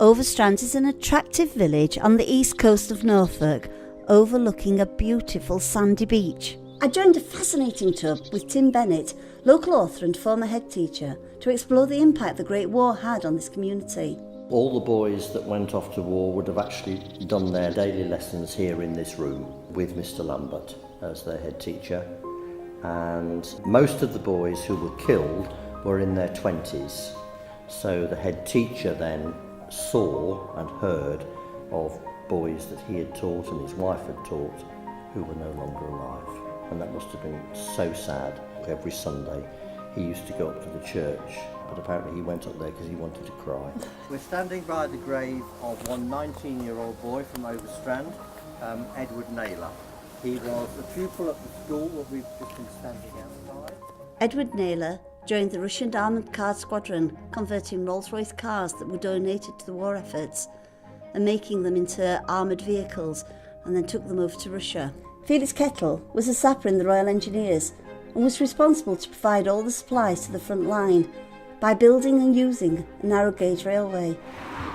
Overstrand is an attractive village on the east coast of Norfolk, overlooking a beautiful sandy beach. I joined a fascinating tour with Tim Bennett, local author and former head teacher, to explore the impact the Great War had on this community. All the boys that went off to war would have actually done their daily lessons here in this room with Mr. Lambert as their head teacher. And most of the boys who were killed were in their 20s. So the head teacher then saw and heard of boys that he had taught and his wife had taught who were no longer alive. And that must have been so sad. Every Sunday he used to go up to the church, but apparently he went up there because he wanted to cry. We're standing by the grave of one 19-year-old boy from Overstrand, Edward Naylor. He was a pupil at the school that we've just been standing outside. Edward Naylor joined the Russian Armoured Car Squadron, converting Rolls-Royce cars that were donated to the war efforts and making them into armoured vehicles, and then took them over to Russia. Felix Kettle was a sapper in the Royal Engineers and was responsible to provide all the supplies to the front line by building and using a narrow gauge railway.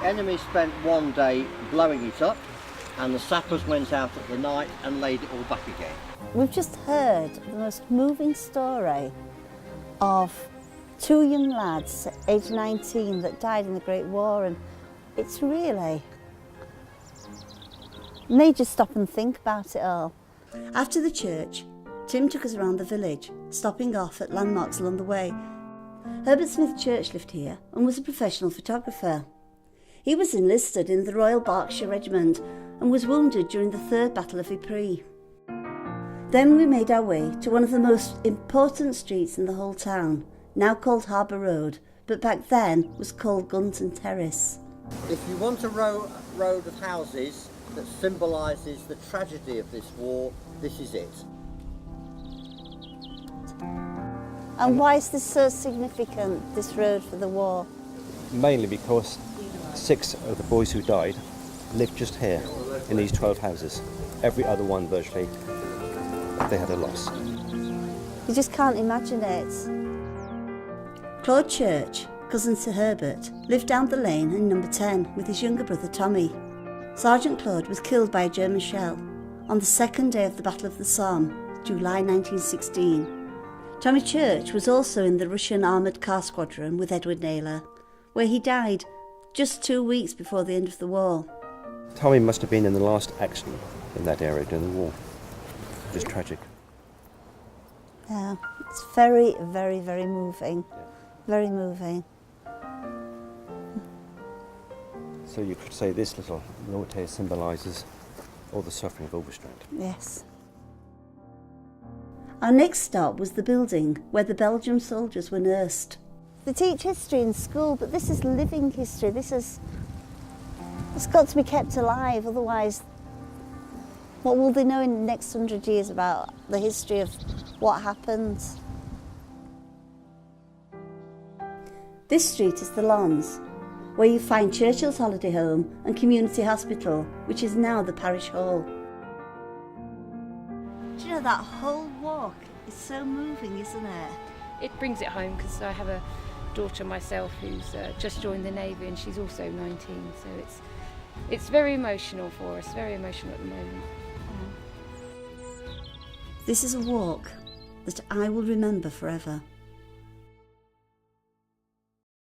The enemy spent one day blowing it up, and the sappers went out at the night and laid it all back again. We've just heard the most moving story of two young lads, aged 19, that died in the Great War, and it's really made you stop and think about it all. After the church, Tim took us around the village, stopping off at landmarks along the way. Herbert Smith Church lived here and was a professional photographer. He was enlisted in the Royal Berkshire Regiment and was wounded during the Third Battle of Ypres. Then we made our way to one of the most important streets in the whole town, now called Harbour Road, but back then was called Gunton Terrace. If you want a road of houses that symbolises the tragedy of this war, this is it. And why is this so significant, this road for the war? Mainly because 6 of the boys who died lived just here in these 12 houses. Every other one virtually, they had a loss. You just can't imagine it. Claude Church, cousin to Herbert, lived down the lane in number 10 with his younger brother Tommy. Sergeant Claude was killed by a German shell on the second day of the Battle of the Somme, July 1916. Tommy Church was also in the Russian Armoured Car Squadron with Edward Naylor, where he died just 2 weeks before the end of the war. Tommy must have been in the last action in that area during the war. Just tragic. Yeah, it's very, very, very moving. Very moving. So you could say this little note here symbolises all the suffering of Overstrand. Yes. Our next stop was the building where the Belgian soldiers were nursed. They teach history in school, but this is living history. It's got to be kept alive, otherwise what will they know in the next 100 years about the history of what happened? This street is the Lons, where you find Churchill's Holiday Home and Community Hospital, which is now the Parish Hall. Do you know, that whole walk is so moving, isn't it? It brings it home because I have a daughter myself who's just joined the Navy and she's also 19, so it's very emotional for us, very emotional at the moment. This is a walk that I will remember forever.